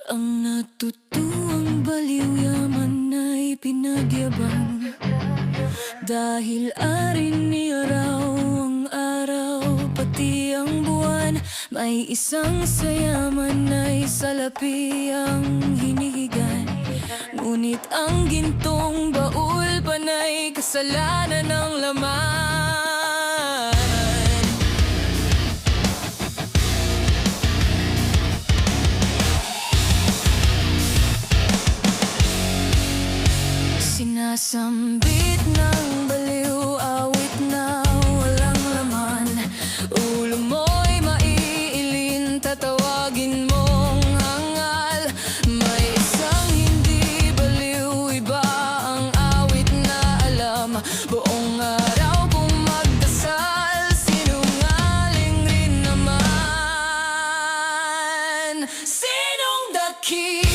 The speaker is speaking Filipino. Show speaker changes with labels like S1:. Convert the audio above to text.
S1: Ang natutuwang baliw yaman ay pinagyabang, dahil arin ni araw ang araw, pati ang buwan. May isang sayaman ay salapi ang hinihigan, ngunit ang gintong baul panay kasalanan ng laman. Sinasambit ng baliw, awit na walang laman. Ulo mo'y maiilin, tatawagin mong hangal. May isang hindi baliw, iba ang awit na alam. Buong araw kung magdasal, sinungaling rin naman. Sinong daki?